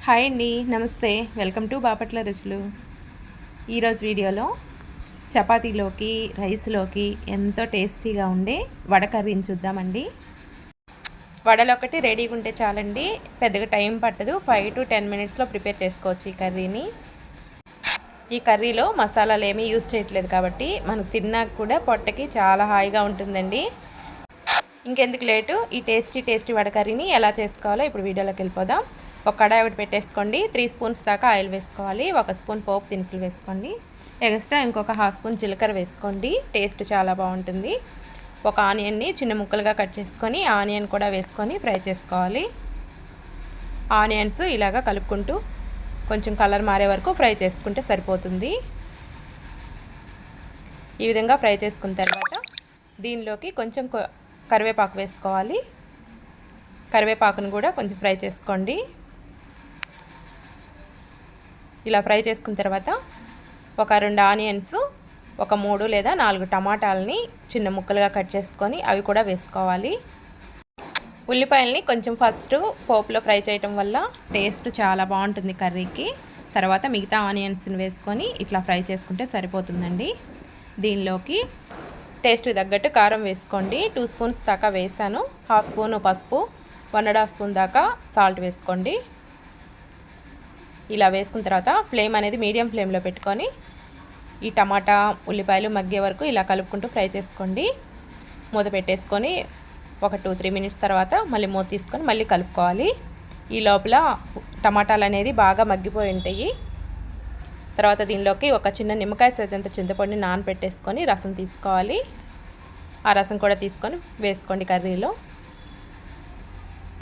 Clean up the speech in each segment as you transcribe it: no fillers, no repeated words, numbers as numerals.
Hi అండి, నమస్తే. Welcome to Bapatla రుచులు. ఈరోజు వీడియోలో చపాతీలోకి రైస్లోకి ఎంతో టేస్టీగా ఉండే వడ కర్రీని చూద్దామండి. వడలు ఒకటి రెడీగా ఉంటే చాలండి, పెద్దగా టైం పట్టదు. 5 to 10 మినిట్స్లో ప్రిపేర్ చేసుకోవచ్చు ఈ కర్రీని. ఈ కర్రీలో మసాలాలు ఏమీ యూజ్ చేయట్లేదు కాబట్టి మనకు తిన్నాక కూడా పొట్టకి చాలా హాయిగా ఉంటుందండి. ఇంకెందుకు లేటు, ఈ టేస్టీ వడ కర్రీని ఎలా చేసుకోవాలో ఇప్పుడు వీడియోలోకి వెళ్ళిపోదాం. ఒక కడాయి ఒకటి పెట్టేసుకోండి. 3 స్పూన్స్ దాకా ఆయిల్ వేసుకోవాలి. 1 స్పూన్ పోపు దినుసులు వేసుకోండి. ఎక్స్ట్రా ఇంకొక 1/2 స్పూన్ జీలకర్ర వేసుకోండి, టేస్ట్ చాలా బాగుంటుంది. ఒక ఆనియన్ని చిన్న ముక్కలుగా కట్ చేసుకొని ఆనియన్ కూడా వేసుకొని ఫ్రై చేసుకోవాలి. ఆనియన్స్ ఇలాగా కలుపుకుంటూ కొంచెం కలర్ మారే వరకు ఫ్రై చేసుకుంటే సరిపోతుంది. ఈ విధంగా ఫ్రై చేసుకున్న తర్వాత దీనిలోకి కొంచెం కరివేపాకు వేసుకోవాలి. కరివేపాకును కూడా కొంచెం ఫ్రై చేసుకోండి. ఇలా ఫ్రై చేసుకున్న తర్వాత ఒక 2 ఆనియన్స్, ఒక 3 లేదా 4 టమాటాలని చిన్న ముక్కలుగా కట్ చేసుకొని అవి కూడా వేసుకోవాలి. ఉల్లిపాయలని కొంచెం ఫస్ట్ పోపులో ఫ్రై చేయటం వల్ల టేస్ట్ చాలా బాగుంటుంది కర్రీకి. తర్వాత మిగతా ఆనియన్స్ని వేసుకొని ఇట్లా ఫ్రై చేసుకుంటే సరిపోతుందండి. దీనిలోకి టేస్ట్ తగ్గట్టు కారం వేసుకోండి. 2 స్పూన్స్ దాకా వేసాను. 1/2 స్పూను పసుపు, 1.5 స్పూన్ దాకా సాల్ట్ వేసుకోండి. ఇలా వేసుకున్న తర్వాత ఫ్లేమ్ అనేది మీడియం ఫ్లేమ్లో పెట్టుకొని ఈ టమాటా ఉల్లిపాయలు మగ్గే వరకు ఇలా కలుపుకుంటూ ఫ్రై చేసుకోండి. మూత పెట్టేసుకొని ఒక 2-3 మినిట్స్ తర్వాత మళ్ళీ మూత తీసుకొని మళ్ళీ కలుపుకోవాలి. ఈ లోపల టమాటాలు అనేది బాగా మగ్గిపోయి ఉంటాయి. తర్వాత దీనిలోకి ఒక చిన్న నిమ్మకాయ సైజంత చింతపండుని నానబెట్టేసుకొని రసం తీసుకోవాలి. ఆ రసం కూడా తీసుకొని వేసుకోండి కర్రీలో.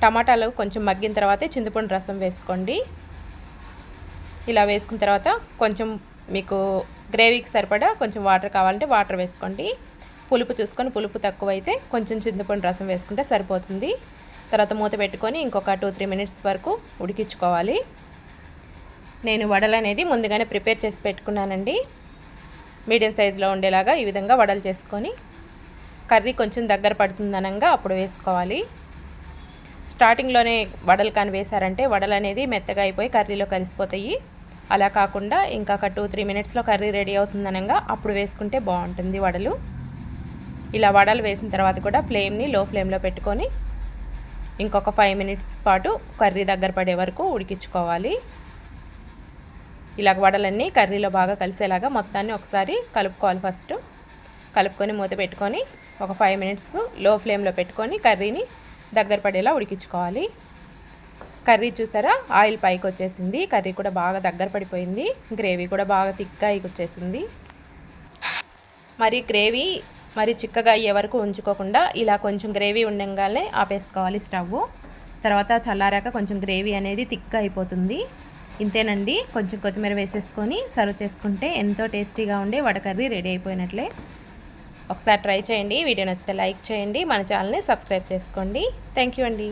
టమాటాలు కొంచెం మగ్గిన తర్వాతే చింతపండు రసం వేసుకోండి. ఇలా వేసుకున్న తర్వాత కొంచెం మీకు గ్రేవీకి సరిపడా కొంచెం వాటర్ కావాలంటే వాటర్ వేసుకోండి. పులుపు చూసుకొని పులుపు తక్కువైతే కొంచెం చింతపండు రసం వేసుకుంటే సరిపోతుంది. తర్వాత మూత పెట్టుకొని ఇంకొక 2-3 మినిట్స్ వరకు ఉడికించుకోవాలి. నేను వడలు అనేది ముందుగానే ప్రిపేర్ చేసి పెట్టుకున్నానండి. మీడియం సైజులో ఉండేలాగా ఈ విధంగా వడలు చేసుకొని కర్రీ కొంచెం దగ్గర పడుతుందనంగా అప్పుడు వేసుకోవాలి. స్టార్టింగ్లోనే వడలు కానీ వేసారంటే వడలు అనేది మెత్తగా అయిపోయి కర్రీలో కలిసిపోతాయి. అలా కాకుండా ఇంకా 2-3 మినిట్స్లో కర్రీ రెడీ అవుతుందనగా అప్పుడు వేసుకుంటే బాగుంటుంది వడలు. ఇలా వడలు వేసిన తర్వాత కూడా ఫ్లేమ్ని లో ఫ్లేమ్లో పెట్టుకొని ఇంకొక 5 మినిట్స్ పాటు కర్రీ దగ్గర పడే వరకు ఉడికించుకోవాలి. ఇలా వడలన్నీ కర్రీలో బాగా కలిసేలాగా మొత్తాన్ని ఒకసారి కలుపుకోవాలి. ఫస్ట్ కలుపుకొని మూత పెట్టుకొని ఒక 5 మినిట్స్ లో ఫ్లేమ్లో పెట్టుకొని కర్రీని దగ్గర పడేలా ఉడికించుకోవాలి. కర్రీ చూసారా, ఆయిల్ పైకి వచ్చేసింది. కర్రీ కూడా బాగా దగ్గర పడిపోయింది. గ్రేవీ కూడా బాగా థిక్గా వచ్చేసింది. గ్రేవీ మరి చిక్కగా అయ్యే వరకు ఉంచుకోకుండా ఇలా కొంచెం గ్రేవీ ఉండగానే ఆపేసుకోవాలి స్టవ్. తర్వాత చల్లారాక కొంచెం గ్రేవీ అనేది థిక్గా అయిపోతుంది. ఇంతేనండి, కొంచెం కొత్తిమీర వేసేసుకొని సర్వ్ చేసుకుంటే ఎంతో టేస్టీగా ఉండే వడ కర్రీ రెడీ అయిపోయినట్లే. ఒకసారి ట్రై చేయండి. వీడియో నచ్చితే లైక్ చేయండి. మన ఛానల్ని సబ్స్క్రైబ్ చేసుకోండి. థ్యాంక్ యూ అండి.